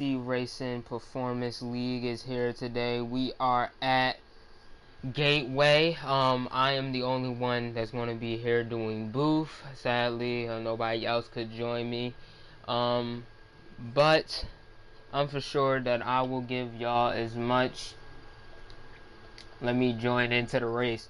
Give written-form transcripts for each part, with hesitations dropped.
Racing Performance League is here today. We are at Gateway. I am the only one that's going to be here doing booth. Sadly, nobody else could join me. But I'm for sure that I will give y'all as much. Let me join into the race.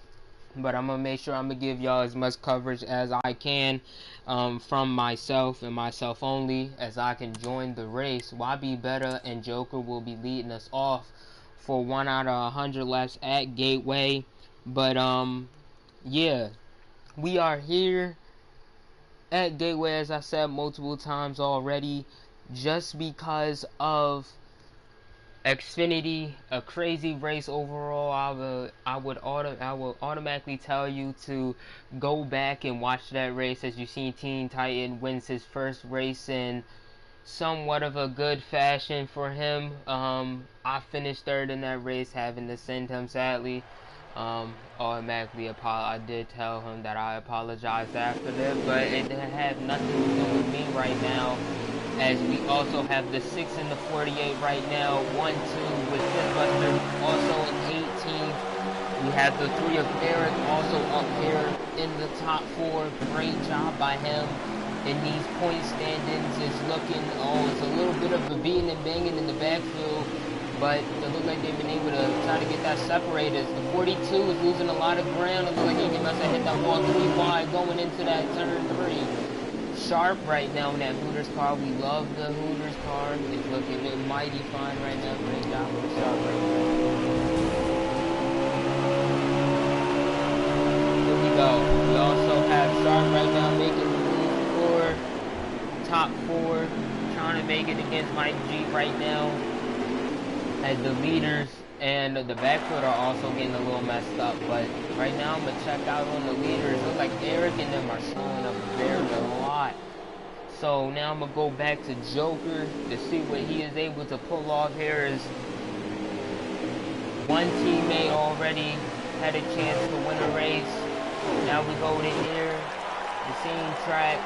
But I'm going to make sure I'm going to give y'all as much coverage as I can from myself and myself only as I can join the race. YB Better and Joker will be leading us off for 1 out of 100 laps at Gateway. But yeah, we are here at Gateway, as I said multiple times already, just because of Xfinity, a crazy race overall. I would automatically tell you to go back and watch that race. As you seen, Teen Titan wins his first race in somewhat of a good fashion for him. I finished third in that race, having to send him, sadly. Automatically I did tell him that I apologized after that, but it didn't have nothing to do with me right now, as we also have the 6 and the 48 right now, 1-2 with Fistbuster, also in 18th. We have the 3 of Eric also up here in the top 4. Great job by him in these point standings. It's looking, it's a little bit of a beating and banging in the backfield, but it looks like they've been able to try to get that separated. The 42 is losing a lot of ground. It looks like he must have hit that ball 3 wide going into that turn 3. Sharp right now in that Hooters car. We love the Hooters car. It's looking mighty fine right now. Great job with Sharp right now. Here we go. We also have Sharp right now making the move for top 4. Trying to make it against Mike G right now, as the leaders and the backfield are also getting a little messed up. But right now I'm going to check out on the leaders. It looks like Eric and them are showing up very a lot. So now I'm going to go back to Joker to see what he is able to pull off here. Is one teammate already had a chance to win a race. Now we go to here, the same track.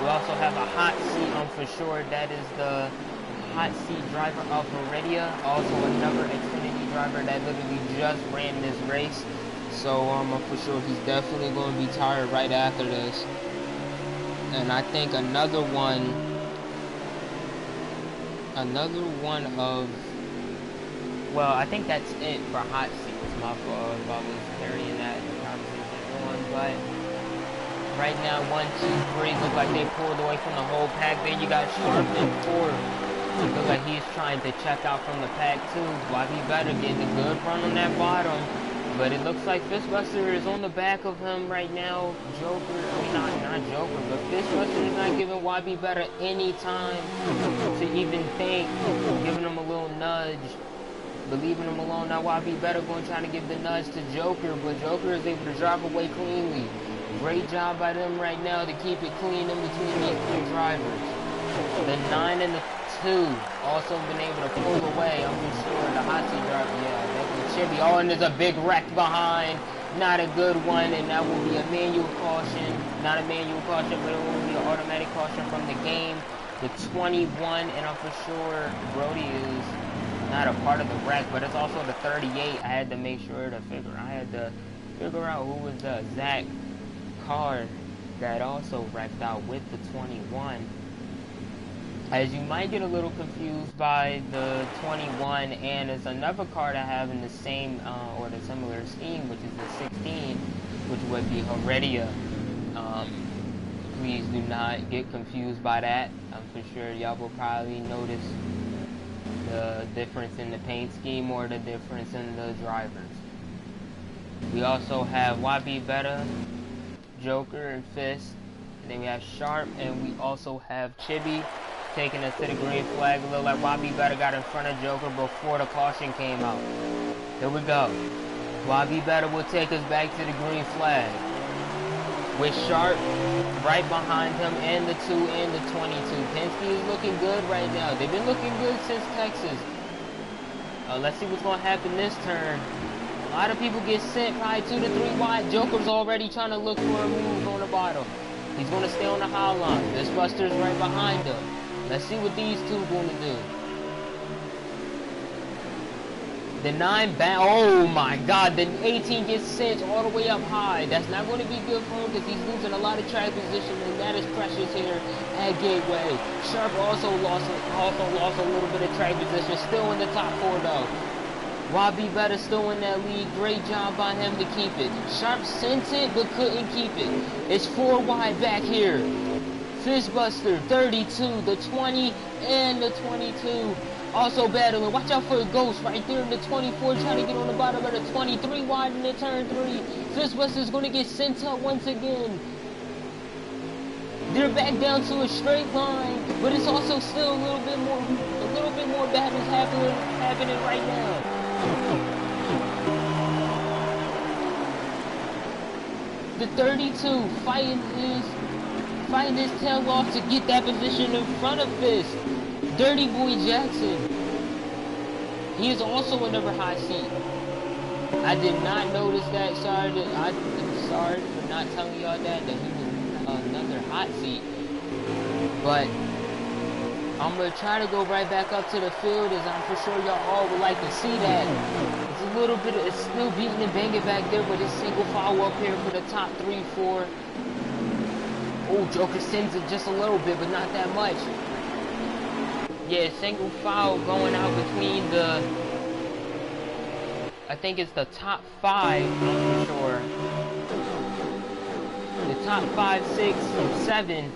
We also have a hot seat on for sure. That is the hot seat driver of Heredia, also another Xfinity driver that literally just ran this race. So I'm for sure he's definitely going to be tired right after this. And I think another one of, well, I think that's it for hot seats. My fault if I was carrying that conversation on, but right now 1, 2, 3 look like they pulled away from the whole pack. Then you got Sharp and 4. It looks like he's trying to check out from the pack too. YB Better getting a good run on that bottom. But it looks like Fistbuster is on the back of him right now. Joker, not Joker, but Fistbuster is not giving YB Better any time to even think. Giving him a little nudge, but leaving him alone. Now YB Better going to try to give the nudge to Joker, but Joker is able to drive away cleanly. Great job by them right now to keep it clean in between these 3 drivers. The 9 and the 2 also been able to pull away. I'm for sure the hot seat driver, yeah, definitely Chibi. Oh, and there's a big wreck behind. Not a good one, and that will be a manual caution. Not a manual caution, but it will be an automatic caution from the game. The 21, and I'm for sure Brody is not a part of the wreck, but it's also the 38. I had to make sure to figure out who was the Zach car that also wrecked out with the 21. As you might get a little confused by the 21, and it's another car that have in the same or the similar scheme, which is the 16, which would be Heredia. Please do not get confused by that. I'm for sure y'all will probably notice the difference in the paint scheme or the difference in the drivers. We also have YB Better, Joker, and Fist. And then we have Sharp, and we also have Chibi taking us to the green flag. It looked like YB Better got in front of Joker before the caution came out. Here we go. YB Better will take us back to the green flag, with Sharp right behind him, and the 2 and the 22. Penske is looking good right now. They've been looking good since Texas. Let's see what's going to happen this turn. A lot of people get sent probably 2 to 3 wide. Joker's already trying to look for a move on the bottom. He's going to stay on the high line. Fistbuster's right behind him. Let's see what these two going to do. The 9 back. Oh my God. The 18 gets sent all the way up high. That's not going to be good for him because he's losing a lot of track position, and that is precious here at Gateway. Sharp also lost a little bit of track position. Still in the top 4 though. YB Better still in that lead. Great job by him to keep it. Sharp sent it but couldn't keep it. It's 4 wide back here. Fistbuster, 32, the 20, and the 22. Also battling. Watch out for a Ghost right there in the 24, trying to get on the bottom of the 23 wide in the turn 3. Fistbuster's going to get sent up once again. They're back down to a straight line, but it's also still a little bit more battles happening right now. The 32 fighting his tail off to get that position in front of Fist. Dirty Boy Jackson. He is also another hot seat. I did not notice that. I'm sorry for not telling y'all that he was another hot seat. But I'm gonna try to go right back up to the field, as I'm for sure y'all all would like to see that. It's a little bit of, it's still beating and banging back there, but it's single foul up here for the top 3, 4. Oh, Joker sends it just a little bit, but not that much. Yeah, single foul going out between the, I think it's the top 5, I'm for sure. The top 5, 6, and 7.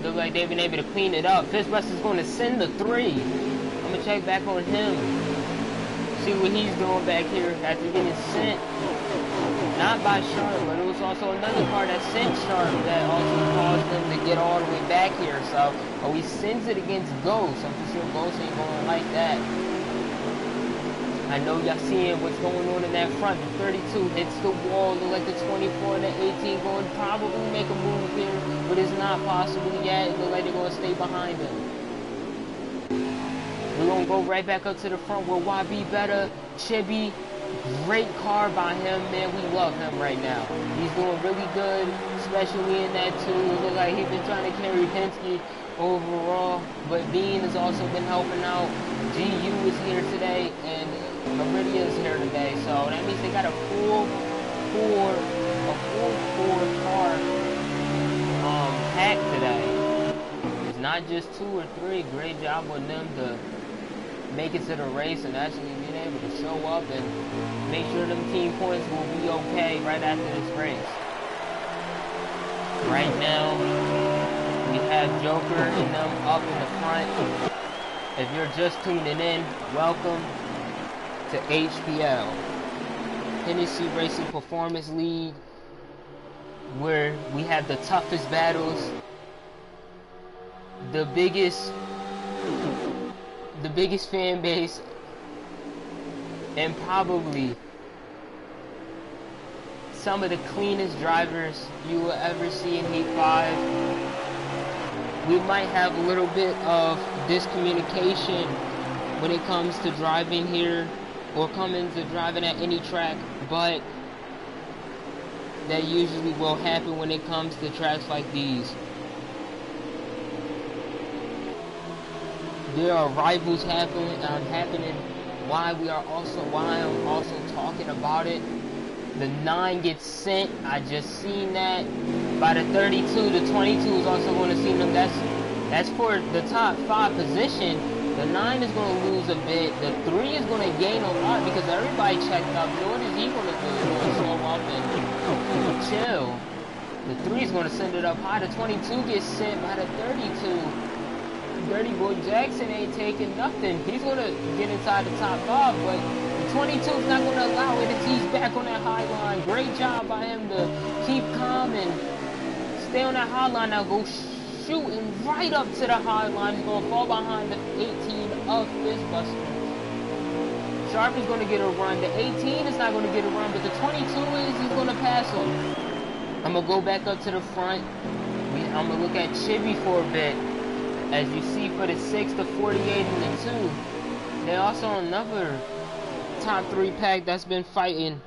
Look like they've been able to clean it up. Fistbuster's going to send the 3. I'm going to check back on him. See what he's doing back here after getting sent. Not by Sharp, but it was also another car that sent Sharp that also caused them to get all the way back here. So, he sends it against Ghost. I'm for sure Ghost ain't going like that. I know y'all seeing what's going on in that front. The 32 hits the wall. Look like the 24 and the 18 going to probably make a move here, but it's not possible yet. It looks like they're going to stay behind him. We're going to go right back up to the front where YB Better, Chibi. Great car by him, man. We love him right now. He's doing really good, especially in that 2. It looks like he's been trying to carry Penske overall, but Bean has also been helping out. GU is here today, and Meridia is here today, so that means they got a full 4 car pack today. It's not just 2 or 3. Great job with them to make it to the race and actually being able to show up and make sure them team points will be okay right after this race. Right now, we have Joker and them up in the front. If you're just tuning in, welcome to HPRL, Hennessy Performance League, where we have the toughest battles, the biggest fan base, and probably some of the cleanest drivers you will ever see in Heat 5. We might have a little bit of discommunication when it comes to driving here or coming to driving at any track, but that usually will happen when it comes to tracks like these. There are rivals happening. Why I'm also talking about it. The 9 gets sent. I just seen that by the 32. The 22 is also going to see them. That's for the top 5 position. The 9 is going to lose a bit. The 3 is going to gain a lot because everybody checked up. So what is he going to do? He's going to show up and chill. The 3 is going to send it up high. The 22 gets sent by the 32. Dirty Boy Jackson ain't taking nothing. He's going to get inside the top 5, but the 22 is not going to allow it. He's back on that high line. Great job by him to keep calm and stay on that high line. Now go shooting right up to the high line. He's going to fall behind the 18 of Fistbuster. Sharp is going to get a run. The 18 is not going to get a run, but the 22 is, he's going to pass him. I'm going to go back up to the front. I'm going to look at Chibi for a bit. As you see for the 6, the 48, and the 2, they also another top 3 pack that's been fighting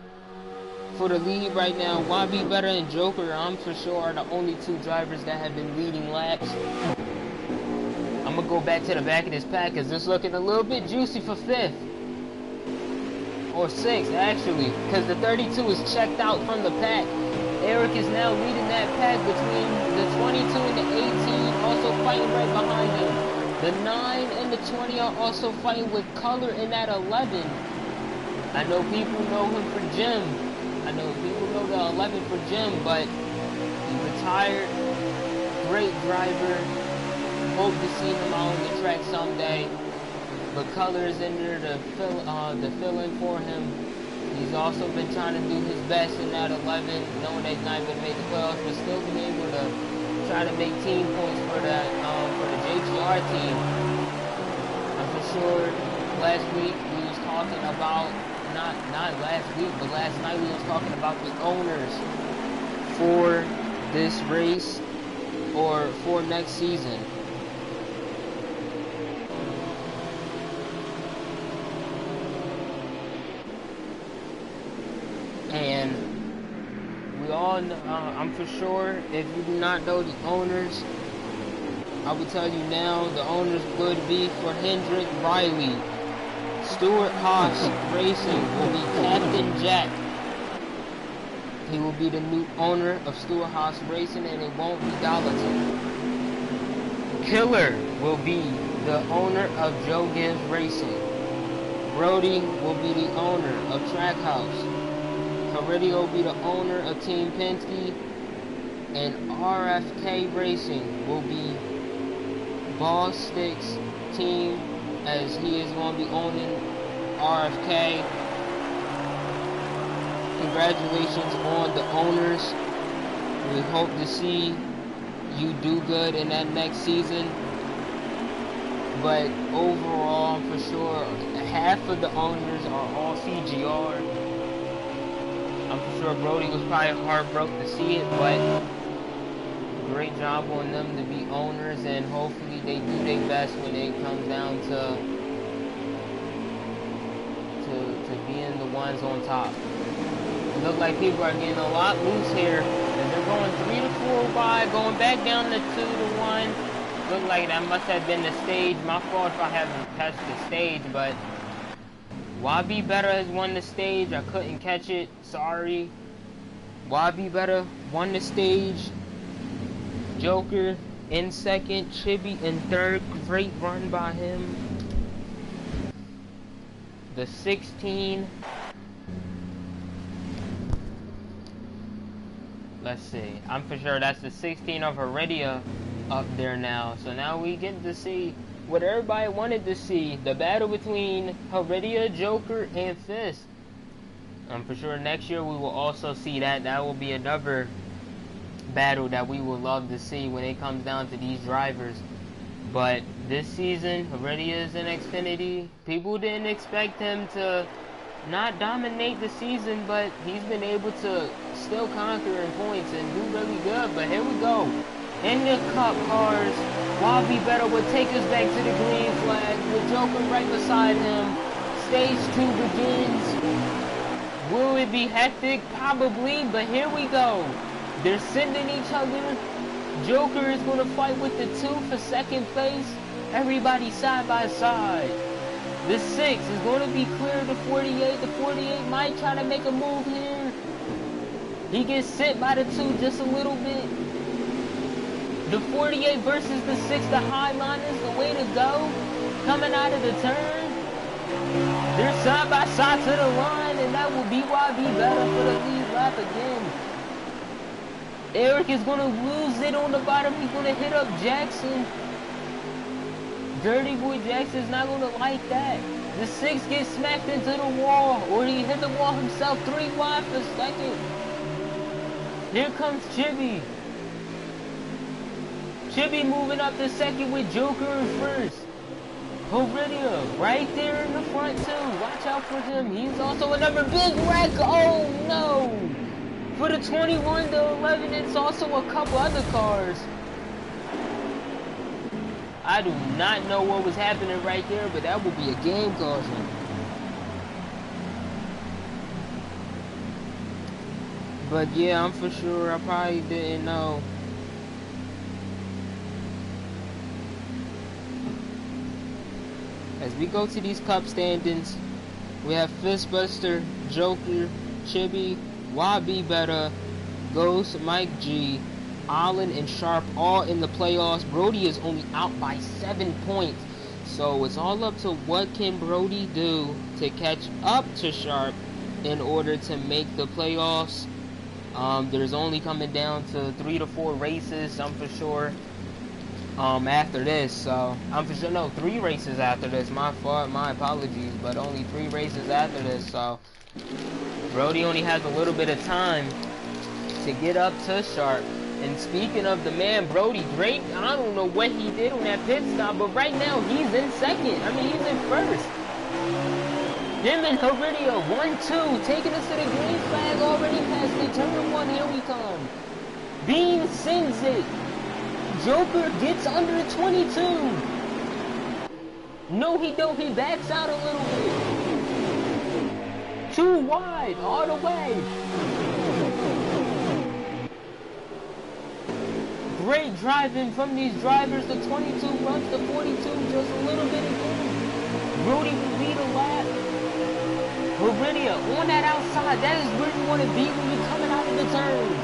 for the lead right now. YB Better and Joker, I'm for sure, are the only 2 drivers that have been leading laps. I'm going to go back to the back of this pack because it's looking a little bit juicy for 5th. or 6 actually, because the 32 is checked out from the pack. Eric is now leading that pack between the 22 and the 18, also fighting right behind him. The 9 and the 20 are also fighting with color in that 11. I know people know him for Jim. I know people know the 11 for Jim, but he retired. Great driver. Hope to see him out on the track someday. But color is in there to fill in for him. He's also been trying to do his best in that 11, knowing that he's not going to make the playoffs, but still being able to try to make team points for that for the JGR team. And for sure, last week we was talking about not last week, but last night we was talking about the owners for this race or for next season. And we all know, I'm for sure, if you do not know the owners, I will tell you now, the owners would be for Hendrick Riley. Stuart Haas Racing will be Captain Jack. He will be the new owner of Stuart Haas Racing, and it won't be Gallatin. Killer will be the owner of Joe Gibbs Racing. Brody will be the owner of Trackhouse. Heredia will be the owner of Team Penske, and RFK Racing will be Boss Stick's team, as he is going to be owning RFK. Congratulations on the owners. We hope to see you do good in that next season. But overall, for sure, half of the owners are all CGR. I'm for sure Brody was probably heartbroken to see it, but great job on them to be owners, and hopefully they do their best when it comes down to being the ones on top. It looks like people are getting a lot loose here, and they're going 3 to 4 wide, going back down to 2 to 1. Look like that must have been the stage. My fault if I haven't touched the stage, but YB Better has won the stage. I couldn't catch it. Sorry. YB Better won the stage. Joker in second. Chibi in third. Great run by him. The 16. Let's see. I'm for sure that's the 16 of Heredia up there now. So now we get to see what everybody wanted to see, the battle between Heredia, Joker, and Fist. I'm for sure next year we will also see that. That will be another battle that we will love to see when it comes down to these drivers. But this season, Heredia is in Xfinity. People didn't expect him to not dominate the season, but he's been able to still conquer in points and do really good. But here we go. In the Cup cars, YB Better will take us back to the green flag with Joker right beside him. Stage 2 begins. Will it be hectic? Probably, but here we go. They're sending each other. Joker is going to fight with the 2 for second place. Everybody side by side. The 6 is going to be clear of the 48. The 48 might try to make a move here. He gets sent by the 2 just a little bit. The 48 versus the 6, the Highliners, the way to go. Coming out of the turn. They're side by side to the line, and that will be YB Better for the lead lap again. Eric is going to lose it on the bottom. He's going to hit up Jackson. Dirty Boy Jackson's not going to like that. The 6 gets smacked into the wall, or he hit the wall himself. 3 wide for second. Here comes Chibi. Chibi moving up to second with Joker in first. Heredia right there in the front too. Watch out for him. He's also another big wreck. Oh no! For the 21 to 11, it's also a couple other cars. I do not know what was happening right there, but that would be a game caution. But yeah, I'm for sure. I probably didn't know. As we go to these Cup standings, We have Fistbuster, Joker, Chibi, YB Better, Ghost, Mike G, Allen, and Sharp all in the playoffs. Brody is only out by 7 points. So it's all up to what can Brody do to catch up to Sharp in order to make the playoffs. There's only coming down to 3 to 4 races, I'm for sure. After this, so I'm for sure, no, 3 races after this. My fault, my apologies, but only 3 races after this. So Brody only has a little bit of time to get up to Sharp. And speaking of the man Brody, great, I don't know what he did on that pit stop, but right now he's in second. I mean, he's in first. Him and Heridio, 1-2, taking us to the green flag, already past the turn 1, here we come. Bean sends it. Joker gets under 22. No, he don't, he backs out a little bit. Too wide, all the way. Great driving from these drivers. The 22 runs the 42 just a little bit again. Brody will lead a lap. Heridia on that outside. That is where you want to be when you're coming out of the turns.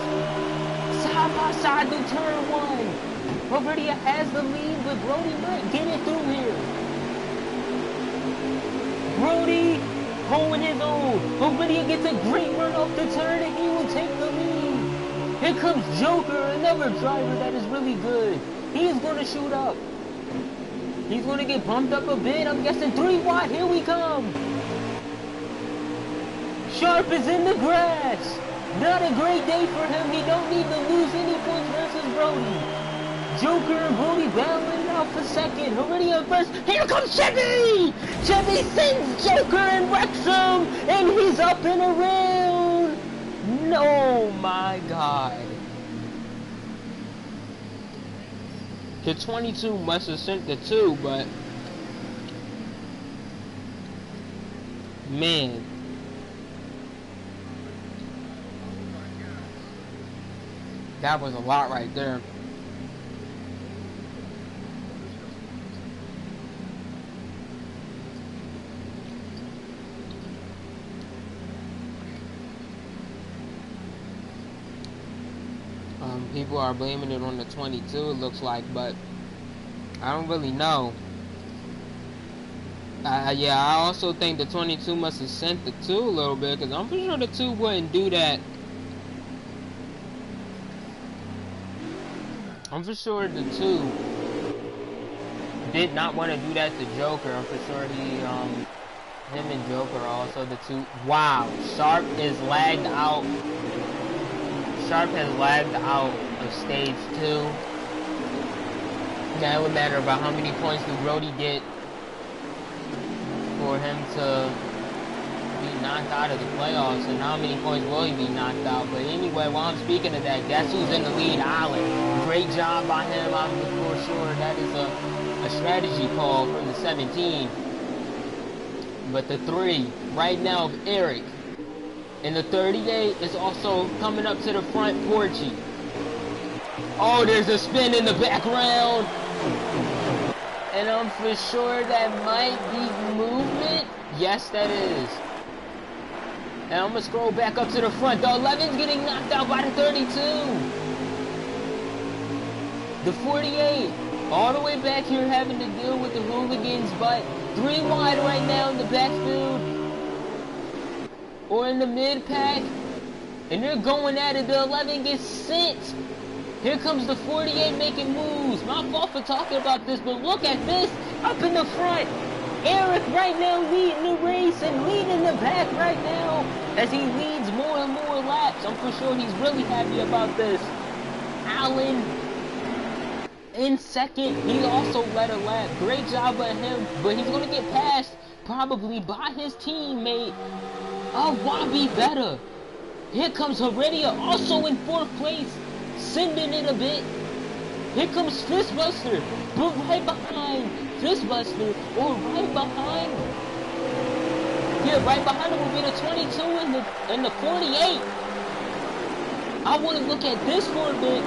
Side by side through turn 1. Heridia has the lead, but Brody might get it through here. Brody holding his own. Heridia gets a great run off the turn, and he will take the lead. Here comes Joker, another driver that is really good. He's going to shoot up. He's going to get bumped up a bit. I'm guessing 3 wide. Here we come. Sharp is in the grass. Not a great day for him. He don't need to lose any points versus Brody. Joker and Brody battling out for second. Heridia first. Here comes Chevy! Chevy sends Joker and wrecks him. And he's up and around. No, my God. The 22 must have sent the 2, but man. That was a lot right there. People are blaming it on the 22, it looks like, but I don't really know. Yeah, I also think the 22 must have sent the 2 a little bit, because I'm pretty sure the 2 wouldn't do that. I'm for sure the 2 did not want to do that to Joker. I'm for sure him and Joker are also the 2. Wow, Sharp is lagged out. Sharp has lagged out of stage 2. Now it would matter about how many points do Brody get for him to be knocked out of the playoffs, and how many points will he be knocked out. But anyway, while I'm speaking of that, guess who's in the lead? Allen. Great job by him. I'm for sure that is a strategy call from the 17. But the 3 right now of Eric. And the 38 is also coming up to the front, Porchy. Oh, there's a spin in the background. And I'm for sure that might be movement. Yes, that is. And I'm going to scroll back up to the front. The 11's getting knocked out by the 32. The 48, all the way back here having to deal with the hooligans, but 3 wide right now in the backfield. Or in the mid-pack, and they're going at it. The 11 gets sent. Here comes the 48 making moves. My fault for talking about this, but look at this. Up in the front. Eric right now leading the race and leading the back right now as he leads more and more laps. I'm for sure he's really happy about this. Allen in second. He also led a lap. Great job by him, but he's going to get passed probably by his teammate. YB Better. Here comes Heridia, also in 4th place, sending it a bit. Here comes Fistbuster, but right behind Fistbuster, or right behind. Yeah, right behind him will be the 22 and the 48. I want to look at this for a bit.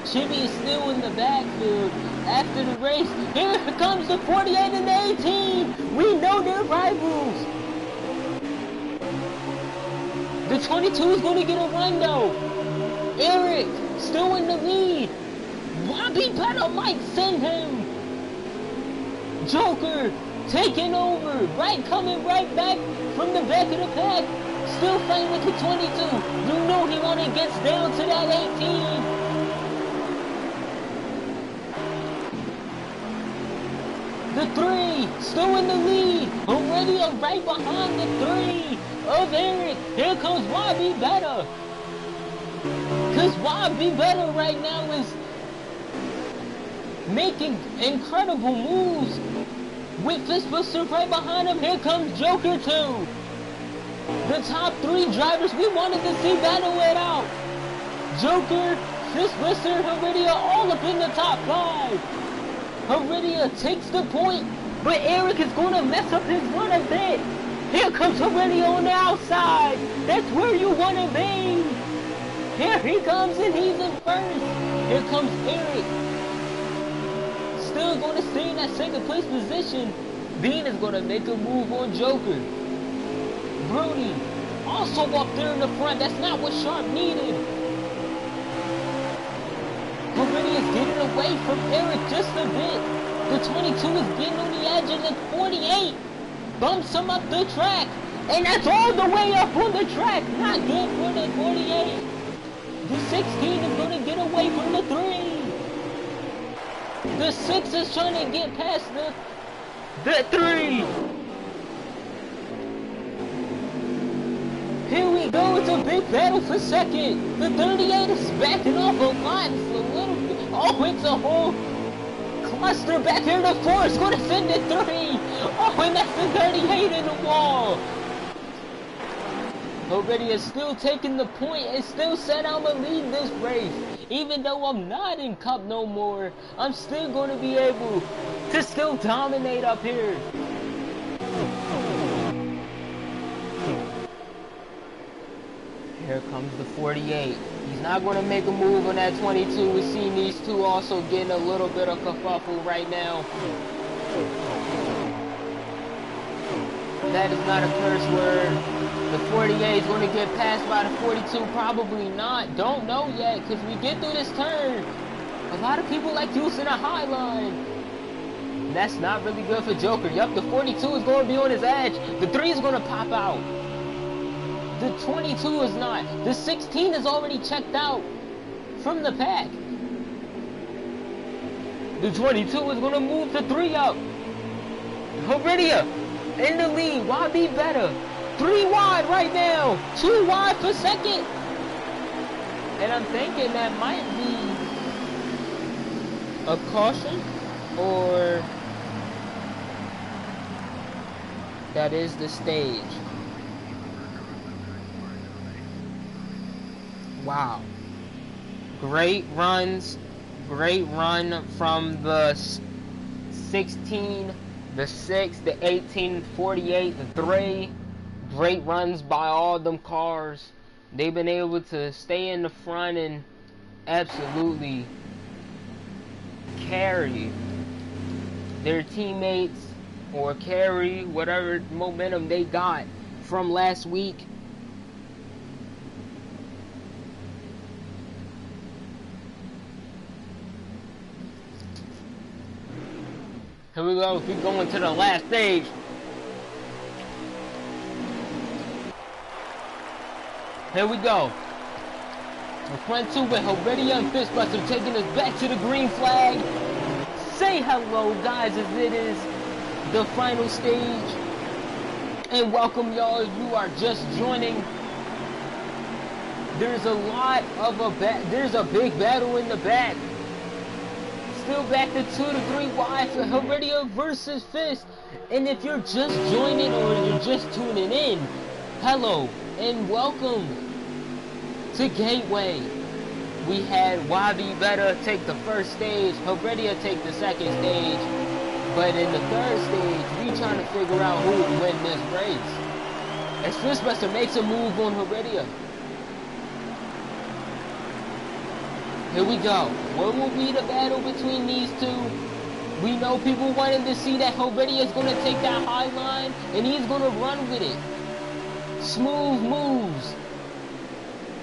Jimmy is still in the backfield after the race. Here comes the 48 and the 18. We know they're rivals. 22 is going to get a run though. Eric still in the lead. Bobby better might send him. Joker taking over. Coming right back from the back of the pack. Still fighting with the 22. You know he only gets down to that 18. The 3 still in the lead. Already right behind the 3 of Eric. Here comes Bobby better. Because Bobby better right now is making incredible moves. With Fistbuster right behind him, here comes Joker too. The top 3 drivers we wanted to see battle it out. Joker, Fistbuster, Heredia all up in the top 5. Heredia takes the point, but Eric is going to mess up his run a bit. Here comes Heredia on the outside. That's where you want to be. Here he comes and he's in first. Here comes Eric. Still going to stay in that second place position. Bean is going to make a move on Joker. Brody also up there in the front. That's not what Sharp needed. Heredia is getting away from Eric just a bit. The 22 is getting on the edge of the 48. Bumps him up the track. And that's all the way up on the track. Not good for the 48. The 16 is going to get away from the 3. The 6 is trying to get past the 3. Here we go. It's a big battle for second. The 38 is backing off a lot. It's a little bit. Oh, it's a whole cluster back here. The 4 is going to send the 3. Oh, and that's the 38 in the wall. Heredia is still taking the point and still said I'm going to lead this race. Even though I'm not in Cup no more, I'm still going to be able to still dominate up here. Here comes the 48. He's not going to make a move on that 22. We've seen these two also getting a little bit of kerfuffle right now. That is not a curse word. The 48 is going to get passed by the 42. Probably not. Don't know yet, because we get through this turn. A lot of people like using a high line. That's not really good for Joker. Yup, the 42 is going to be on his edge. The 3 is going to pop out. The 22 is not. The 16 is already checked out from the pack. The 22 is going to move the 3 up. Heredia in the lead. Why be better? 3 wide right now. 2 wide for second. And I'm thinking that might be a caution, or that is the stage. Wow. Great runs. Great run from the 16, the 6, the 18, 48, the 3. Great runs by all them cars. They've been able to stay in the front and absolutely carry their teammates, or carry whatever momentum they got from last week. Here we go. We're going to the last stage. Here we go. The front 2 with Heredia and Fistbuster taking us back to the green flag. Say hello, guys, as it is the final stage. And welcome, y'all. You are just joining. There's a lot of there's a big battle in the back. Still back to 2 to 3 wide for Heredia versus Fist. And if you're just joining or you're just tuning in, hello and welcome to Gateway. We had YB Better take the first stage, Heredia take the second stage, but in the third stage, we trying to figure out who would win this race. As Fistbuster makes a move on Heredia. Here we go. What will be the battle between these two? We know people wanted to see that Heredia is going to take that high line, and he's going to run with it. Smooth moves.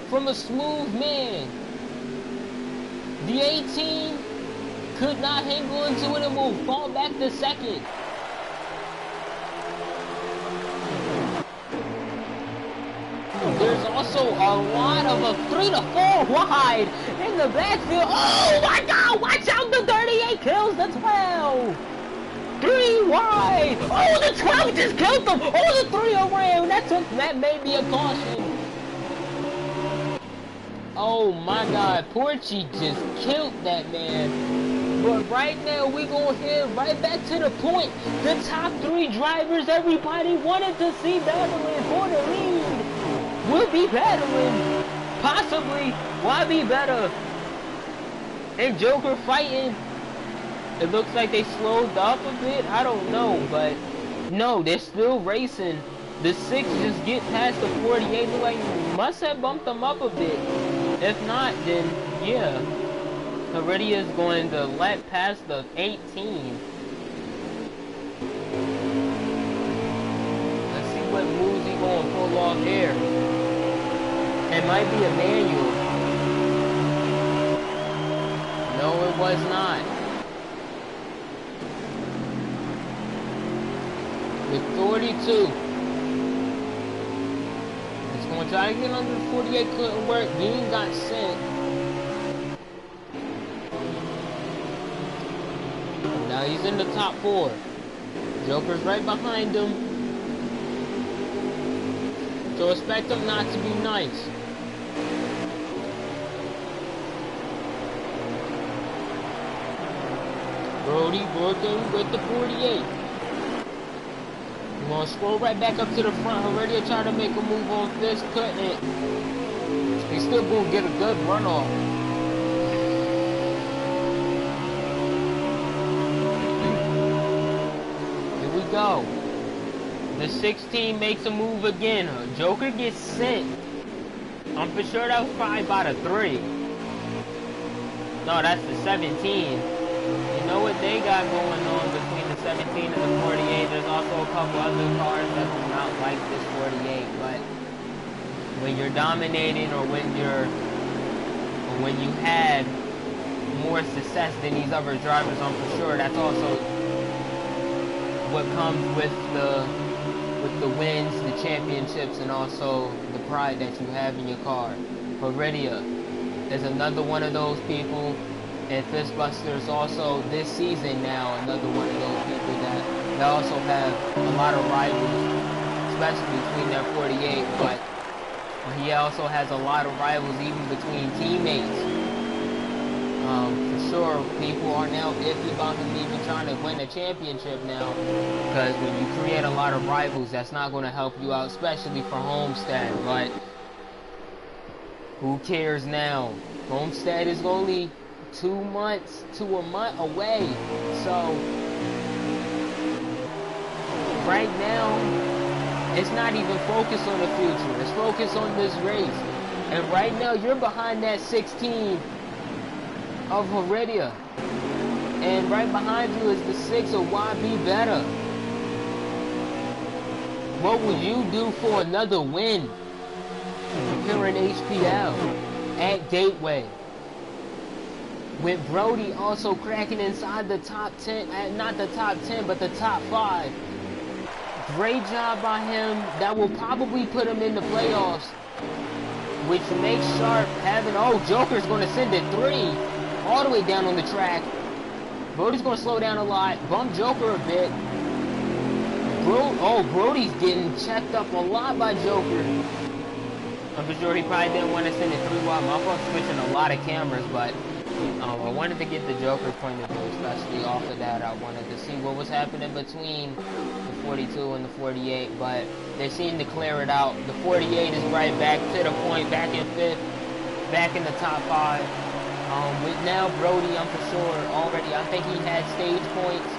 from a smooth man. The 18 could not hang on to it and will fall back to second. There's also a lot of a 3 to 4 wide in the backfield. Oh my God! Watch out! The 38 kills the 12. 3 wide. Oh, the 12 just killed them. Oh, the 3 around. That may be a caution. Oh my God! Porchy just killed that man. But right now we're gonna head right back to the point. The top 3 drivers everybody wanted to see battling for the lead will be battling. Possibly. Why be better? And Joker fighting. It looks like they slowed up a bit. I don't know, but no, they're still racing. The 6 just get past the 48. Like, must have bumped them up a bit. If not, then yeah. Heredia is going to let past the 18. Let's see what moves he going to pull off here. It might be a manual. No, it was not. With 42. It's going to try to get under the 48, couldn't work. Dean got sent. Now he's in the top 4. Joker's right behind him. So expect him not to be nice. Brody working with the 48. We're gonna scroll right back up to the front. Heredia trying to make a move on this, couldn't it? He's still gonna get a good run off. Here we go. The 16 makes a move again. Joker gets sent. I'm for sure that was probably about a 3. No, that's the 17. You know what they got going on between the 17 and the 48. There's also a couple other cars that come out like this 48. But when you're dominating, or when you had more success than these other drivers, I'm for sure that's also what comes with the wins, the championships, and also the pride that you have in your car. Heredia is another one of those people. And Fistbuster is also this season now another one of those people that also have a lot of rivals, especially between their 48. But he also has a lot of rivals even between teammates. For sure, people are now iffy about him even trying to win a championship now, because when you create a lot of rivals, that's not going to help you out, especially for Homestead. But who cares now? Homestead is only 2 months to a month away. So right now it's not even focused on the future, it's focused on this race. And right now you're behind that 16 of Heredia, and right behind you is the 6 of Why Be Better. What would you do for another win here in HPL at Gateway? With Brody also cracking inside the top 10, not the top 10, but the top 5. Great job by him. That will probably put him in the playoffs, which makes Sharp having, oh, Joker's going to send it 3 all the way down on the track. Brody's going to slow down a lot, bump Joker a bit. Brody's getting checked up a lot by Joker. I'm for sure he probably didn't want to send it 3 wide. My fault switching a lot of cameras, but I wanted to get the Joker point of view, especially off of that. I wanted to see what was happening between the 42 and the 48, but they seem to clear it out. The 48 is right back to the point, back in 5th, back in the top 5. With now Brody, I'm for sure already, I think he had stage points.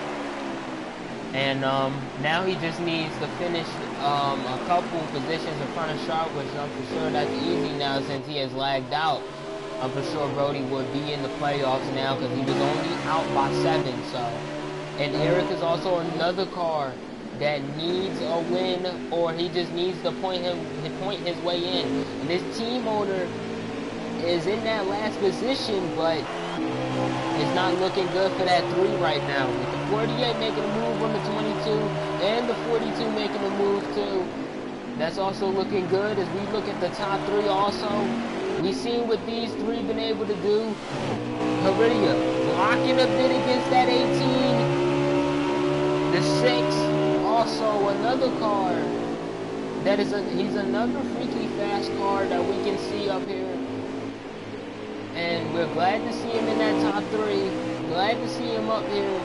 And now he just needs to finish a couple positions in front of Sharp, which I'm for sure that's easy now since he has lagged out. I'm for sure Brody would be in the playoffs now because he was only out by 7. So, and Eric is also another car that needs a win, or he just needs to point his way in. And this team owner is in that last position, but it's not looking good for that 3 right now. With the 48 making a move on the 22, and the 42 making a move too. That's also looking good as we look at the top 3 also. We've seen what these 3 been able to do. Heridia blocking a bit against that 18. The 6, also another car. He's another freaky fast car that we can see up here. And we're glad to see him in that top 3. Glad to see him up here.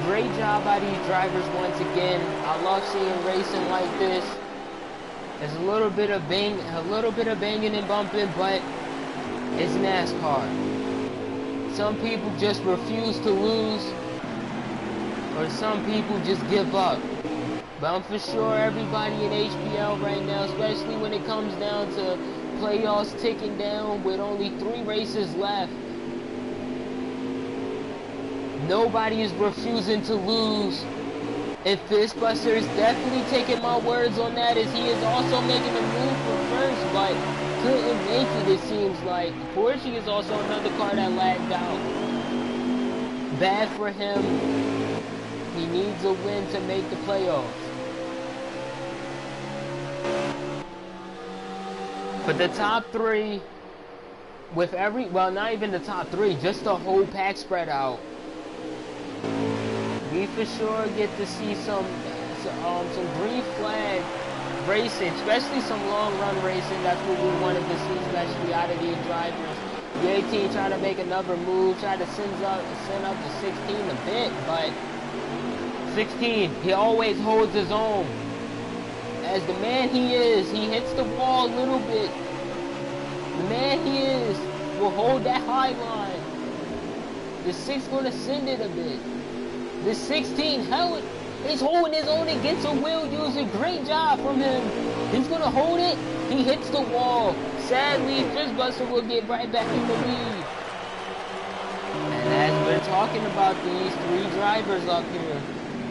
Great job by these drivers once again. I love seeing racing like this. There's a little bit of banging and bumping, but it's NASCAR. Some people just refuse to lose, or some people just give up. But I'm for sure everybody in HPL right now, especially when it comes down to playoffs ticking down with only 3 races left, nobody is refusing to lose. And Fistbuster is definitely taking my words on that, as he is also making a move for first, but couldn't make it seems like. Porsche is also another car that lagged out. Bad for him. He needs a win to make the playoffs. But the top 3, with well, not even the top 3, just the whole pack spread out, we for sure get to see some green flag racing, especially some long run racing. That's what we wanted to see, especially out of these drivers. The 18 trying to make another move, trying to send up to 16 a bit, but 16, he always holds his own. As the man he is, he hits the wall a little bit. The man he is will hold that high line. The 6 gonna send it a bit. The 16, hell, he's holding his own against a wheel user. Great job from him. He's gonna hold it. He hits the wall. Sadly, Fistbuster will get right back in the lead. And as we're talking about these 3 drivers up here,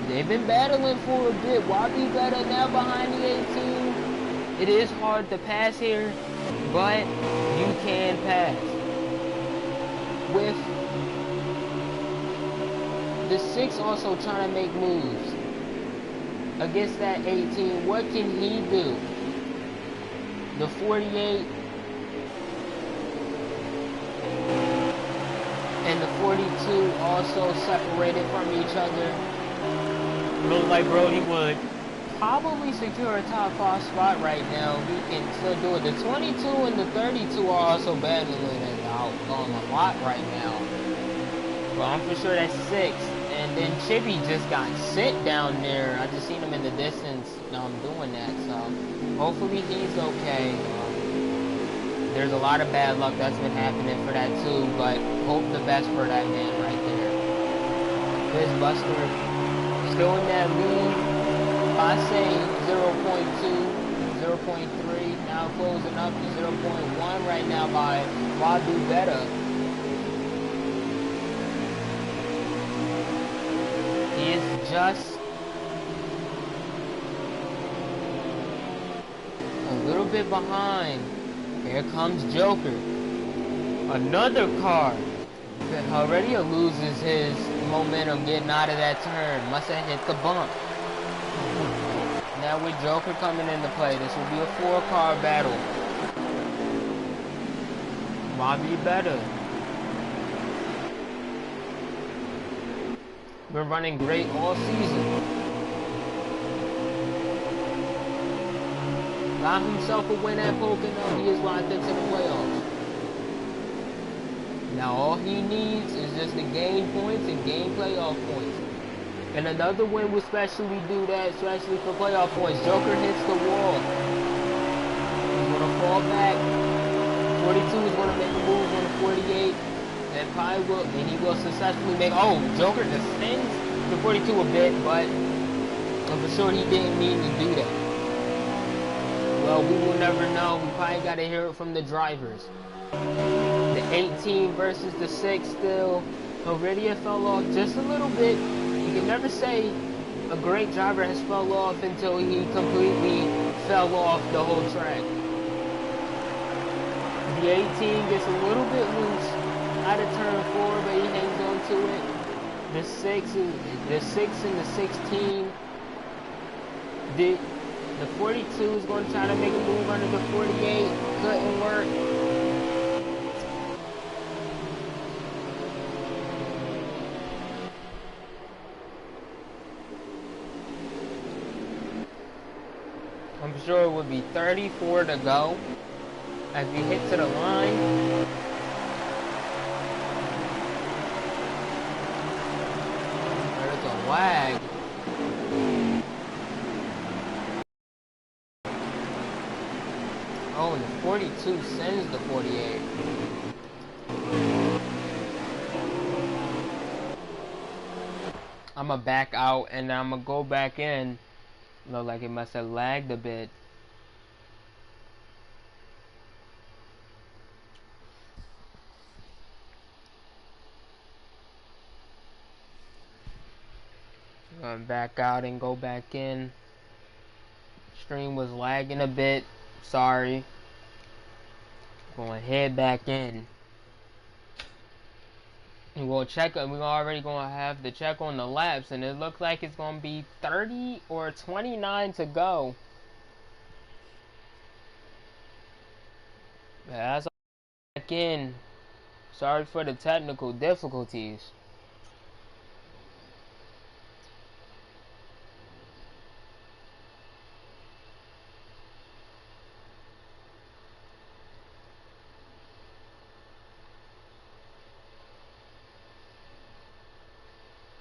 they've been battling for a bit. Wabi better now behind the 18. It is hard to pass here, but you can pass. With the 6 also trying to make moves against that 18, what can he do? The 48 and the 42 also separated from each other. Looks like Brody would probably secure a top 5 spot right now. He can still do it. The 22 and the 32 are also battling it out on a lot right now. But I'm for sure that's 6. And then Chippy just got sent down there. I just seen him in the distance doing that. So hopefully he's okay. There's a lot of bad luck that's been happening for that too. But hope the best for that man right there. Fistbuster still in that lead. I say 0.2, 0.3. Now closing up to 0.1 right now by Wadu Beta. He is just a little bit behind. Here comes Joker. Another car. Already loses his momentum getting out of that turn. Must have hit the bump. Now with Joker coming into play, this will be a 4-car battle. Bobby better. Been running great all season. Got himself a win at Pocono. He is locked into the playoffs. Now all he needs is just to gain points and gain playoff points. And another win will especially do that, especially for playoff points. Joker hits the wall. He's going to fall back. 42 is going to make a move on the 48. And probably will, and he will successfully make, oh, Joker descends the 42 a bit, but I'm for sure he didn't mean to do that. Well, we will never know. We probably got to hear it from the drivers. The 18 versus the 6 still. Heridia fell off just a little bit. You can never say a great driver has fell off until he completely fell off the whole track. The 18 gets a little bit loose out of turn 4, but he hangs on to it. The 6 and the 16. The 42 is going to try to make a move under the 48. Couldn't work. I'm sure it would be 34 to go as we hit to the line. There's a wag. Oh, and the 42 sends the 48. I'm gonna back out and then I'm gonna go back in. Look like it must have lagged a bit. I'm gonna back out and go back in. Stream was lagging a bit. Sorry. Gonna head back in. And we'll check. We're already gonna have the check on the laps, and it looks like it's gonna be 30 or 29 to go. That's back in. Sorry for the technical difficulties.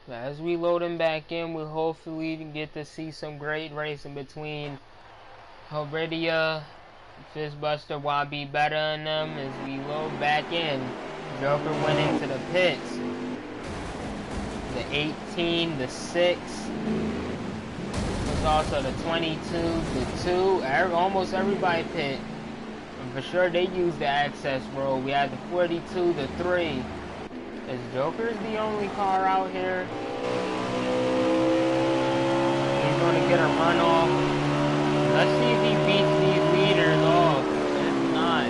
As we load him back in, we'll hopefully get to see some great racing between Heredia, Fistbuster, YB better than them as we load back in. Joker went into the pits. The 18, the 6. There's also the 22, the 2. Almost everybody pit. And for sure they used the access road. We had the 42, the 3. Is Joker's the only car out here? He's going to get a run off. Let's see if he beats these leaders off. If not,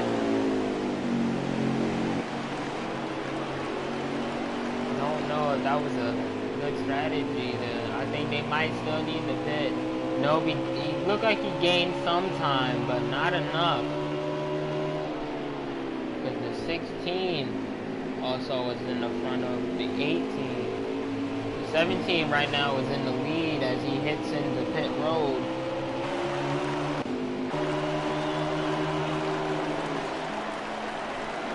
I don't know if that was a good strategy. I think they might still need the pit. No, he looked like he gained some time, but not enough. Because the 16 also is in the front of the 18. The 17 right now is in the lead as he hits into pit road.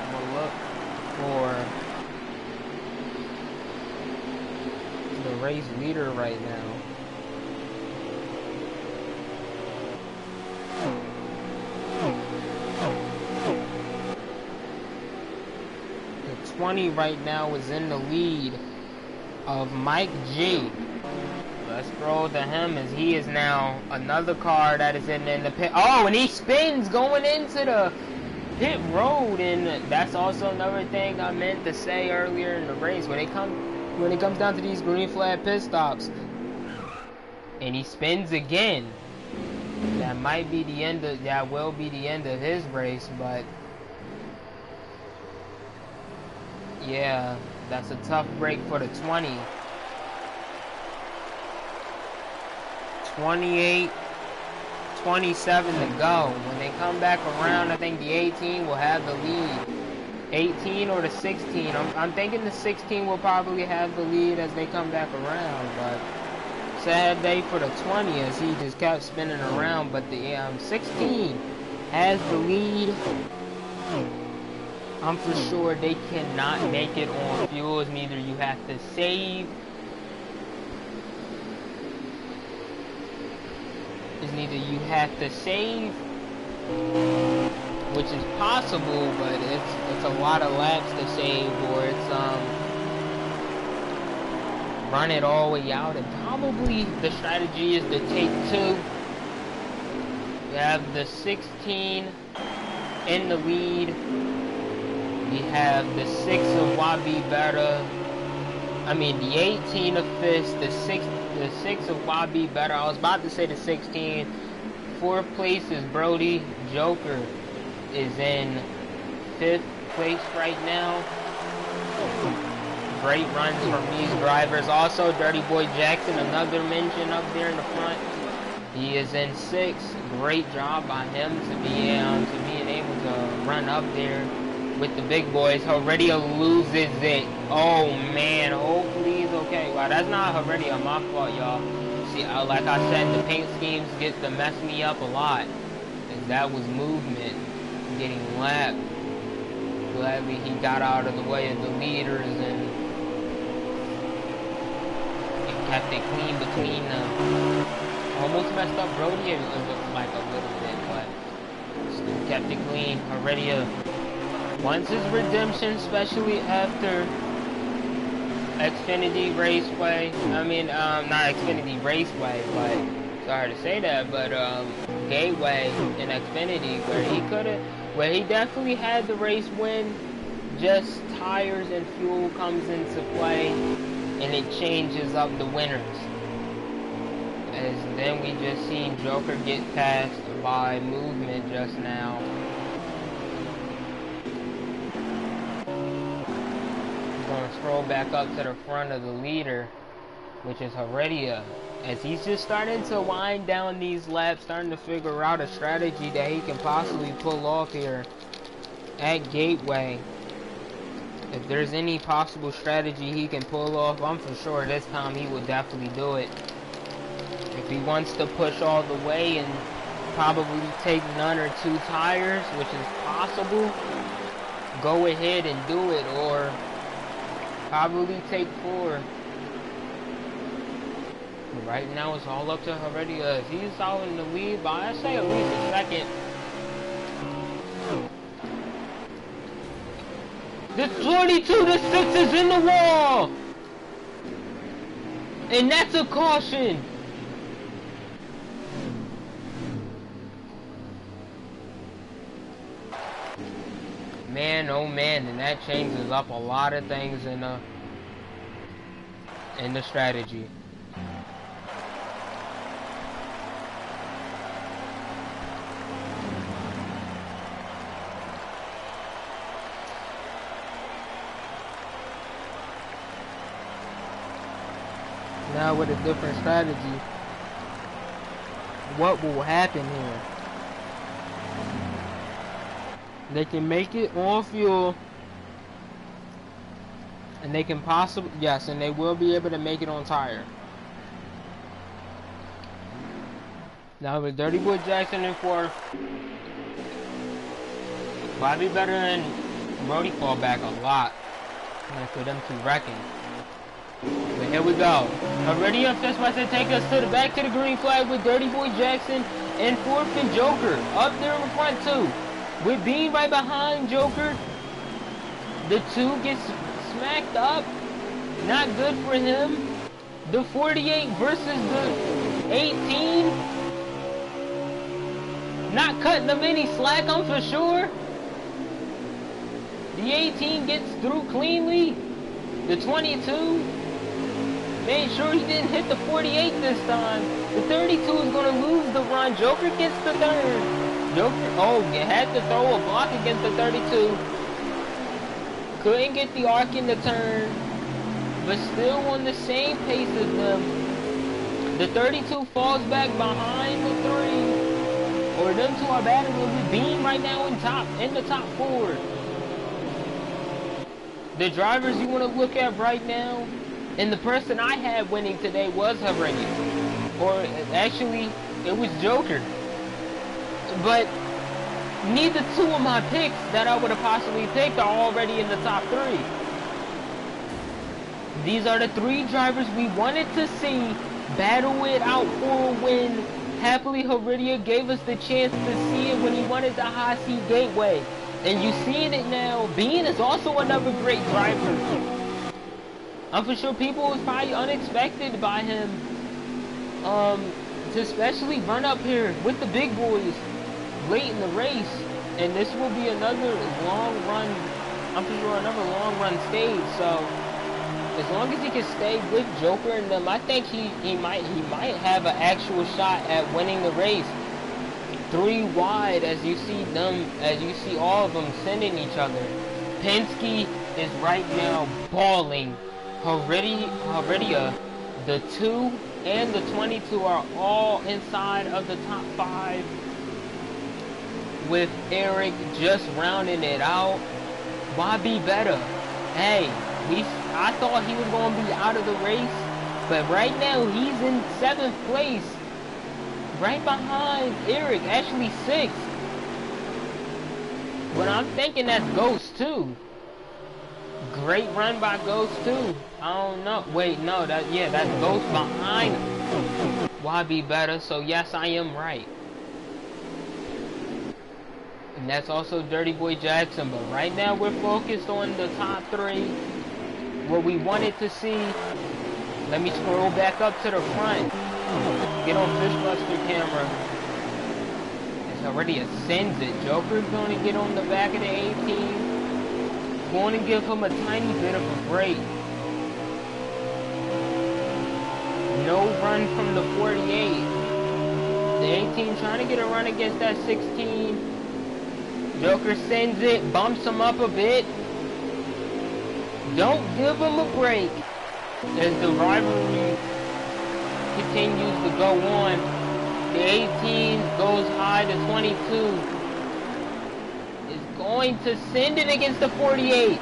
I'm gonna look for the race leader right now. The 20 right now is in the lead of Mike G. Let's scroll to him as he is now another car that is in the pit. Oh, and he spins going into the pit road, and that's also another thing I meant to say earlier in the race when it comes down to these green flag pit stops, and he spins again. That might be the end of that will be the end of his race, but yeah, that's a tough break for the 20. 28, 27 to go. When they come back around, I think the 18 will have the lead. 18 or the 16. I'm thinking the 16 will probably have the lead as they come back around, but sad day for the 20 as he just kept spinning around, but the 16 has the lead. I'm for sure they cannot make it on fuels. Neither you have to save. Neither you have to save, which is possible, but it's a lot of laps to save, or it's run it all the way out, and probably the strategy is to take 2. We have the 16 in the lead. We have the 6 of YB better. I mean the 18 of Fist, the 6 the 6 of YB better. I was about to say the 16. 4th place is AlwaysJokerr is in 5th place right now. Great runs from these drivers. Also, Dirty Boy Jackson, another mention up there in the front. He is in 6th. Great job by him to being able to run up there with the big boys. Heredia loses it. Oh man, hopefully he's okay. Wow, that's not Heredia, my fault, y'all. See, like I said, the paint schemes get to mess me up a lot. And that was movement getting lapped. Gladly he got out of the way of the leaders and kept it clean between them. Almost messed up Brody, it looked like a little bit, but still kept it clean. Heredia wants his redemption, especially after Xfinity Raceway. I mean, not Xfinity Raceway, but sorry to say that, but Gateway in Xfinity, where he definitely had the race win. Just tires and fuel comes into play, and it changes up the winners. As then we just seen Joker get passed by movement just now. Gonna scroll back up to the front of the leader, which is Heredia, as he's just starting to wind down these laps, starting to figure out a strategy that he can possibly pull off here at Gateway. If there's any possible strategy he can pull off, I'm for sure this time he will definitely do it. If he wants to push all the way and probably take 1 or 2 tires, which is possible, go ahead and do it, or probably take 4. But right now it's all up to Heredia. He's out in the lead by, I'd say, at least a second. The 22 to 6 is in the wall! And that's a caution! Man, oh man, and that changes up a lot of things in the strategy. Now with a different strategy, what will happen here? They can make it on fuel, and they can possibly, yes, and they will be able to make it on tire. Now with Dirty Boy Jackson in 4th, Bobby better than Brody fall back a lot for them to reckon. But here we go. Heredia just about to take us back to the green flag with Dirty Boy Jackson in 4th and Joker up there in the front too. With Bean right behind Joker, the 2 gets smacked up. Not good for him. The 48 versus the 18. Not cutting them any slack, I'm for sure. The 18 gets through cleanly. The 22 made sure he didn't hit the 48 this time. The 32 is going to lose the run. Joker gets the 3rd. Joker, oh, you had to throw a block against the 32. Couldn't get the arc in the turn, but still on the same pace as them. The 32 falls back behind the 3. Or them 2 are battling with Bean right now in the top 4. The drivers you want to look at right now, and the person I had winning today was Heredia. Or actually, it was Joker. But neither 2 of my picks that I would have possibly picked are already in the top 3. These are the 3 drivers we wanted to see battle it out for a win. Happily, Heredia gave us the chance to see it when he wanted the high seat Gateway. And you seeing it now. Bean is also another great driver. I'm for sure people was probably unexpected by him. To especially run up here with the big boys late in the race, and this will be another long run, I'm for sure another long run stage, so as long as he can stay with Joker and them, I think he might have an actual shot at winning the race. 3 wide, as you see all of them sending each other. Penske is right now balling. Heredia, the 2 and the 22 are all inside of the top 5, with Eric just rounding it out. Why be better? Hey, I thought he was going to be out of the race, but right now he's in 7th place, right behind Eric, actually 6th. But I'm thinking that's Ghost too. Great run by Ghost too. I don't know. Wait, no, that's Ghost behind Why be better? So yes, I am right. And that's also Dirty Boy Jackson. But right now we're focused on the top 3. What we wanted to see. Let me scroll back up to the front. Get on Fishbuster camera. It's already ascends it. Joker's going to get on the back of the 18. Going to give him a tiny bit of a break. No run from the 48. The 18 trying to get a run against that 16. Joker sends it, bumps him up a bit. Don't give him a break. As the rivalry continues to go on, the 18 goes high to 22. Is going to send it against the 48.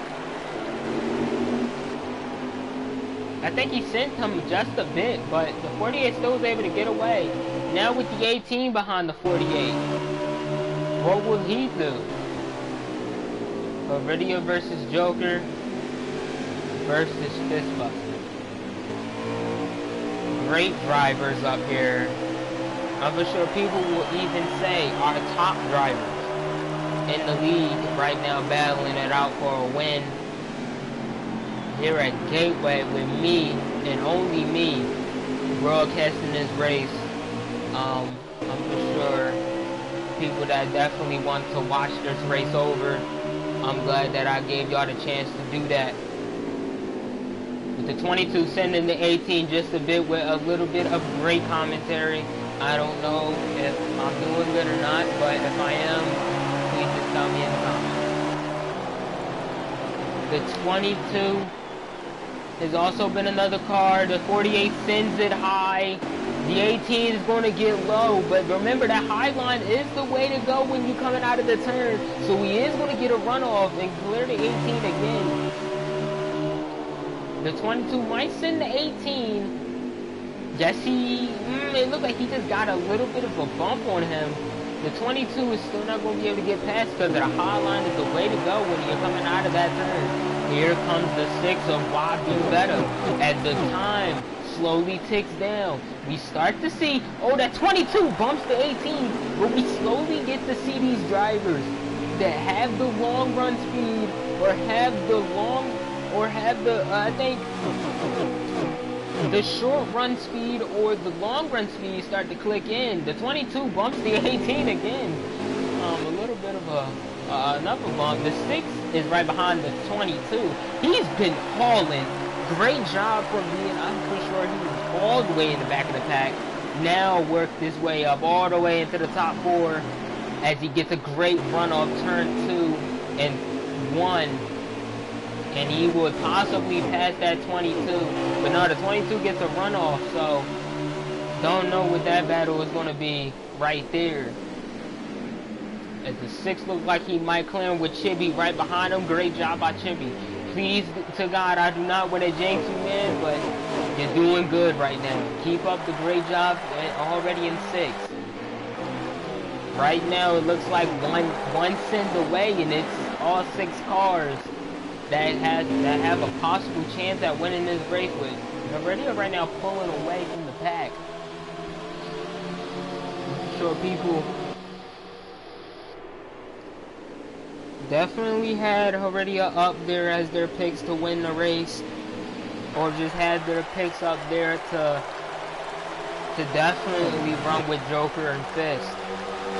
I think he sent him just a bit, but the 48 still was able to get away. Now with the 18 behind the 48. What will he do? Heredia versus Joker versus Fistbuster. Great drivers up here. I'm for sure people will even say our top drivers in the league right now, battling it out for a win. Here at Gateway with me and only me broadcasting this race. I'm for sure people that definitely want to watch this race over. I'm glad that I gave y'all the chance to do that. With the 22 sending the 18 just a bit with a little bit of great commentary. I don't know if I'm doing good or not, but if I am, please just tell me in the comments. The 22 has also been another car. The 48 sends it high. The 18 is going to get low, but remember that high line is the way to go when you're coming out of the turn. So he is going to get a runoff and clear the 18 again. The 22 might send the 18. Yes, it looks like he just got a little bit of a bump on him. The 22 is still not going to be able to get past because the high line is the way to go when you're coming out of that turn. Here comes the 6 of Why Be Better. At the time slowly ticks down. We start to see, oh, that 22 bumps the 18, but we slowly get to see these drivers that have the long run speed or have the I think the short run speed or the long run speed start to click in. The 22 bumps the 18 again. A little bit of another bump. The 6 is right behind the 22. He's been hauling. Great job for being, I'm pretty sure he was all the way in the back of the pack. Now worked his way up all the way into the top 4 as he gets a great run off turn 2 and 1. And he would possibly pass that 22. But no, the 22 gets a runoff, so don't know what that battle is going to be right there. As the 6 looks like he might clear him with Chibi right behind him. Great job by Chibi. Please to God, I do not want to jinx you, man, but you're doing good right now. Keep up the great job already in 6th. Right now, it looks like one send away, and it's all 6 cars that have a possible chance at winning this race with Heredia right now pulling away from the pack. I'm sure people definitely had Heredia up there as their picks to win the race, or just had their picks up there to definitely run with Joker and Fist.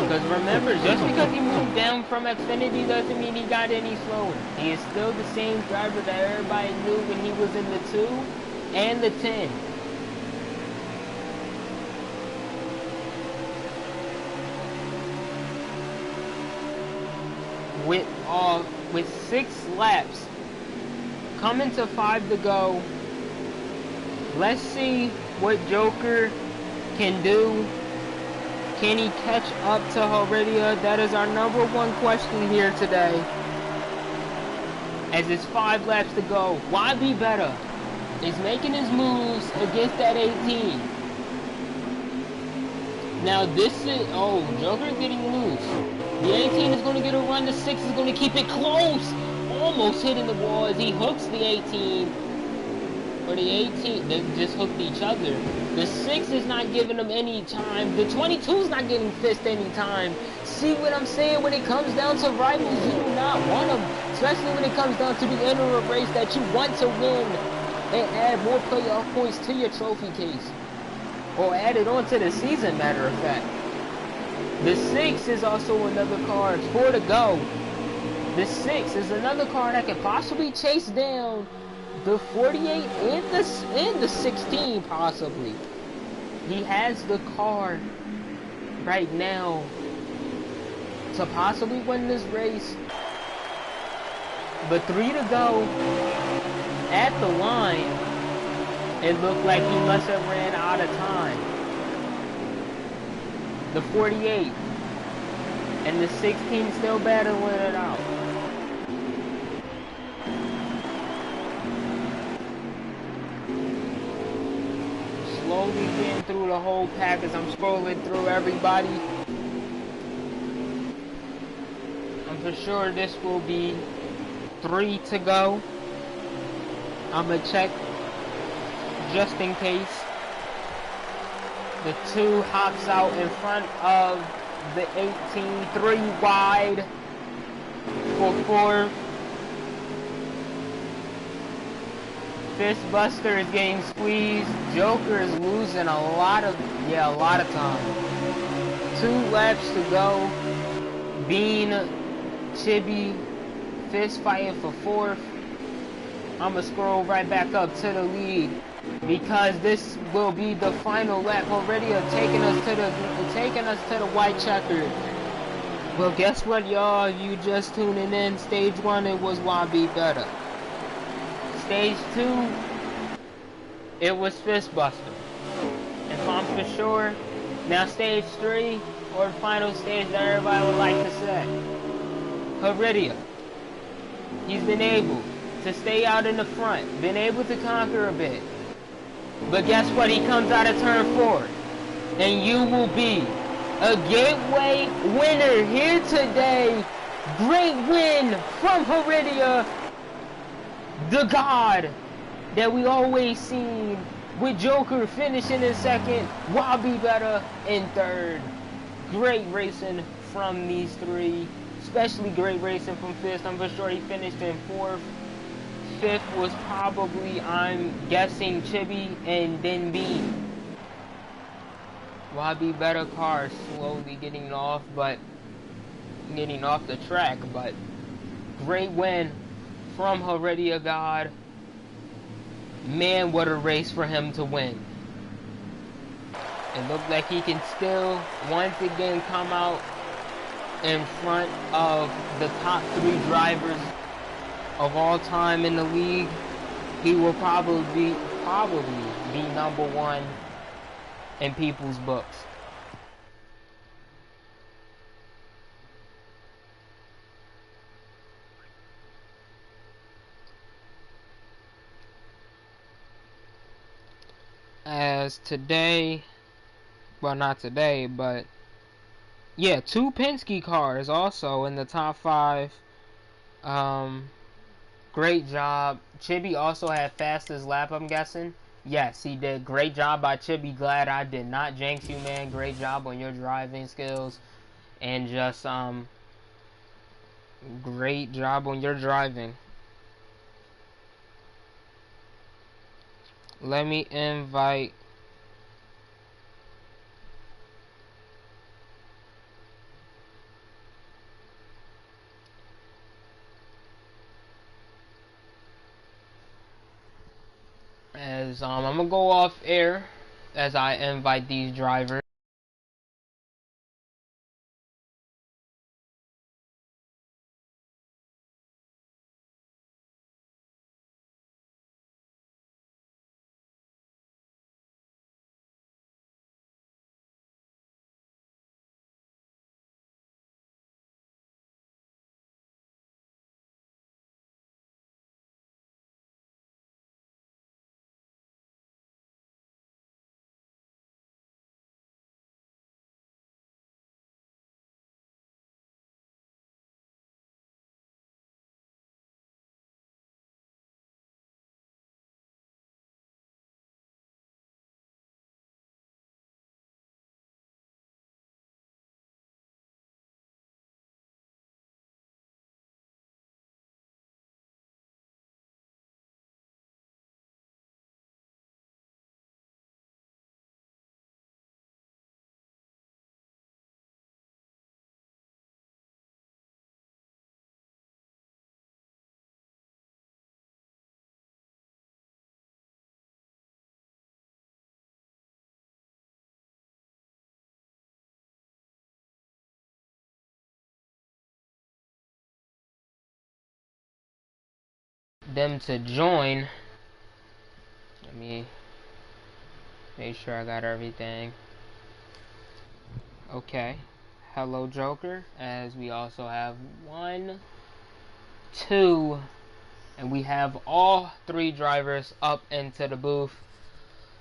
Because remember, just because he moved down from Xfinity doesn't mean he got any slower. He is still the same driver that everybody knew when he was in the 2 and the 10. With 6 laps, coming to 5 to go, let's see what Joker can do. Can he catch up to Heredia? That is our #1 question here today. As it's 5 laps to go, why be better? Is making his moves against that 18. Now this is, oh, Joker is getting loose. The 18 is going to get a run. The 6 is going to keep it close. Almost hitting the wall as he hooks the 18. Or the 18, they just hooked each other. The 6 is not giving them any time. The 22 is not getting fist any time. See what I'm saying? When it comes down to rivals, you do not want them. Especially when it comes down to the end of a race that you want to win. And add more playoff points to your trophy case. Or add it on to the season, matter of fact. The 6 is also another car. It's 4 to go. The 6 is another car that could possibly chase down the 48 and the 16 possibly. He has the car right now to possibly win this race. But 3 to go at the line. It looked like he must have ran out of time. The 48 and the 16 still battling it out. Slowly getting through the whole pack as I'm scrolling through everybody. I'm for sure this will be 3 to go. I'm gonna check just in case. The 2 hops out in front of the 18, 3 wide for 4. Fistbuster is getting squeezed. Joker is losing a lot of time. 2 laps to go. Bean, Chibi, Fist fighting for 4th. I'ma scroll right back up to the lead because this will be the final lap already of taking us to the white checkered. Well, guess what, y'all? You just tuning in. Stage 1, it was why be better. Stage 2, it was Fistbuster. If I'm for sure. Now stage 3, or the final stage that everybody would like to say. Heredia. He's been able to stay out in the front, been able to conquer a bit. But guess what? He comes out of turn 4. And you will be a gateway winner here today. Great win from Heredia, the god that we always seen, with Joker finishing in 2nd, Wabi better in 3rd. Great racing from these 3, especially great racing from Fist. I'm for sure he finished in 4th. 5th was probably, I'm guessing, Chibi and then Bean. Wabi better car slowly getting off the track, but great win from Heredia God. Man, what a race for him to win. It looked like he can still once again come out in front of the top 3 drivers of all time in the league. He will probably be #1 in people's books. As today, well, not today, but yeah, 2 Penske cars also in the top 5. Great job. Chibi also had fastest lap, I'm guessing. Yes, he did. Great job by Chibi. Glad I did not jinx you, man. Great job on your driving skills. And just, great job on your driving. Let me invite drivers. I'm gonna go off air as I invite these drivers. Them to join. Let me make sure I got everything. Okay. Hello, Joker. As we also have 1, 2, and we have all 3 drivers up into the booth.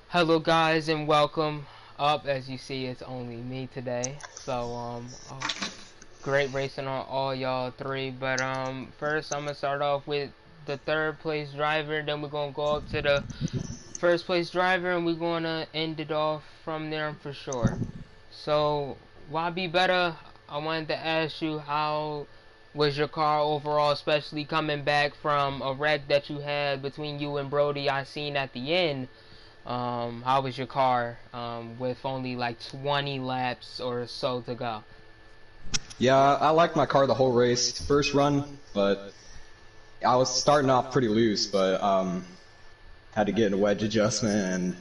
Hello, guys, and welcome up. As you see, it's only me today. So, great racing on all y'all 3. But first, I'm gonna start off with the 3rd place driver. Then we're gonna go up to the 1st place driver, and we're gonna end it off from there for sure. So, YB Better, I wanted to ask you, how was your car overall, especially coming back from a wreck that you had between you and Brody I seen at the end? How was your car with only like 20 laps or so to go? Yeah, I liked my car the whole race. First run, but I was starting off pretty loose, but had to get a wedge adjustment and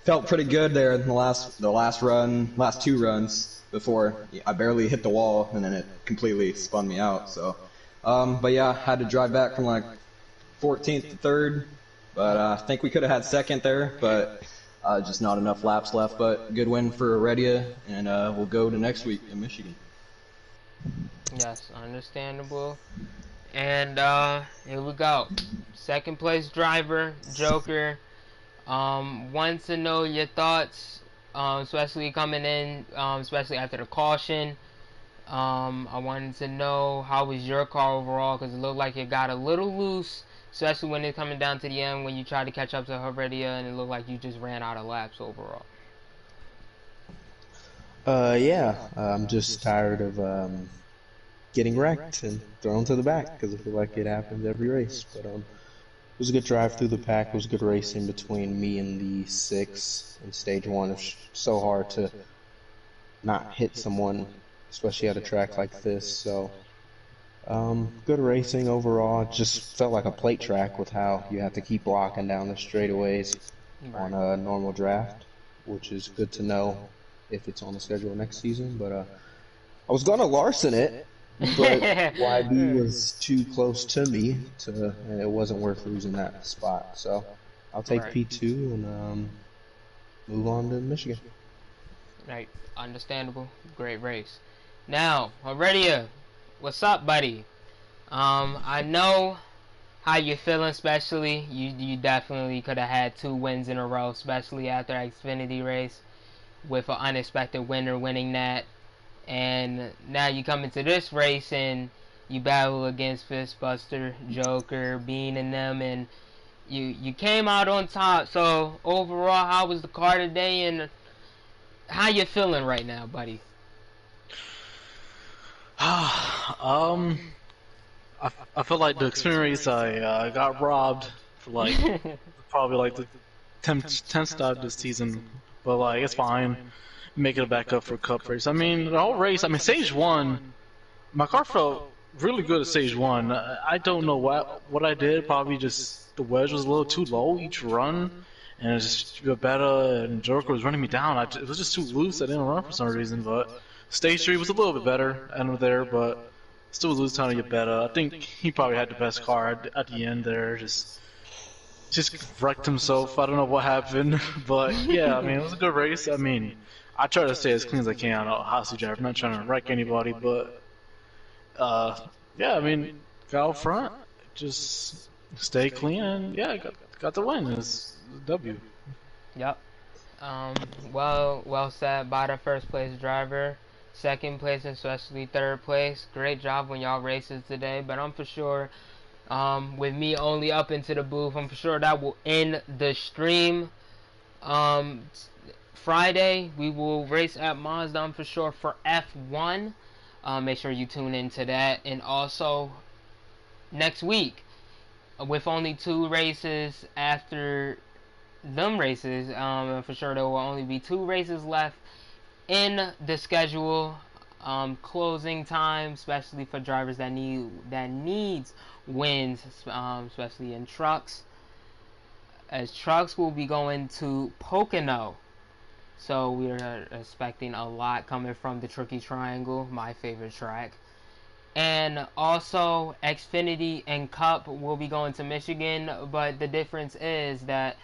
felt pretty good there in the last last 2 runs before I barely hit the wall, and then it completely spun me out. So, but yeah, had to drive back from like 14th to 3rd, but I think we could have had 2nd there, but just not enough laps left. But good win for Heredia, and we'll go to next week in Michigan. Yes, understandable. And here we go. 2nd place driver, Joker. Want to know your thoughts, especially coming in, especially after the caution. I wanted to know, how was your car overall, because it looked like it got a little loose, especially when it's coming down to the end when you tried to catch up to Heredia, and it looked like you just ran out of laps overall. Yeah, I'm just tired of getting wrecked and thrown to the back because I feel like it happens every race. But it was a good drive through the pack. It was good racing between me and the 6 in stage 1. It's so hard to not hit someone, especially at a track like this. So, good racing overall. It just felt like a plate track with how you have to keep blocking down the straightaways on a normal draft, which is good to know if it's on the schedule next season. But I was gonna Larson it, but YB was too close to me, and it wasn't worth losing that spot. So I'll take P2 and move on to Michigan. Right, understandable. Great race. Now, Heredia, what's up, buddy? I know how you're feeling, especially you definitely could have had 2 wins in a row, especially after Xfinity race with an unexpected winner winning that. And now you come into this race and you battle against Fistbuster, Joker, Bean, and them, and you came out on top. So overall, how was the car today, and how you feeling right now, buddy? I feel like the experience I got robbed for like probably like the 10th stop this season, but like it's fine. Making it back up for a cup race. I mean, the whole race. I mean, stage 1, my car felt really good at stage 1. I don't know what I did. Probably just the wedge was a little too low each run, and it's just better. And Joker was running me down. It was just too loose. I didn't run for some reason, but Stage 3 was a little bit better end of there, but still lose time to get better. I think he probably had the best car at the end there. Just wrecked himself. I don't know what happened, but yeah, I mean it was a good race. I mean, I try to stay as clean as I can on a hot seat drive. I'm not trying to wreck anybody, but yeah, I mean, got out front, just stay clean, and yeah, got the win. It's a W. Yep. Well said by the first place driver. Second place, and especially third place. Great job on y'all races today. But I'm for sure, with me only up into the booth, I'm for sure that will end the stream. Friday we will race at Mazda, I'm for sure, for F1. Make sure you tune into that. And also next week, with only 2 races after them races, for sure there will only be 2 races left in the schedule. Closing time, especially for drivers that needs wins, especially in trucks, as trucks will be going to Pocono. So we are expecting a lot coming from the Tricky Triangle, my favorite track. And also Xfinity and Cup will be going to Michigan, but the difference is that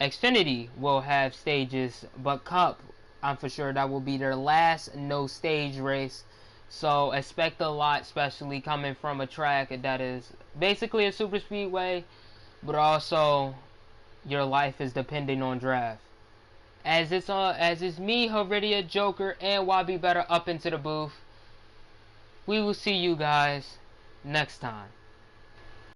Xfinity will have stages, but Cup, I'm for sure that will be their last no stage race. So expect a lot, especially coming from a track that is basically a super speedway, but also your life is depending on draft. As it's me, AlwaysJokerr, and YB Better up into the booth. We will see you guys next time.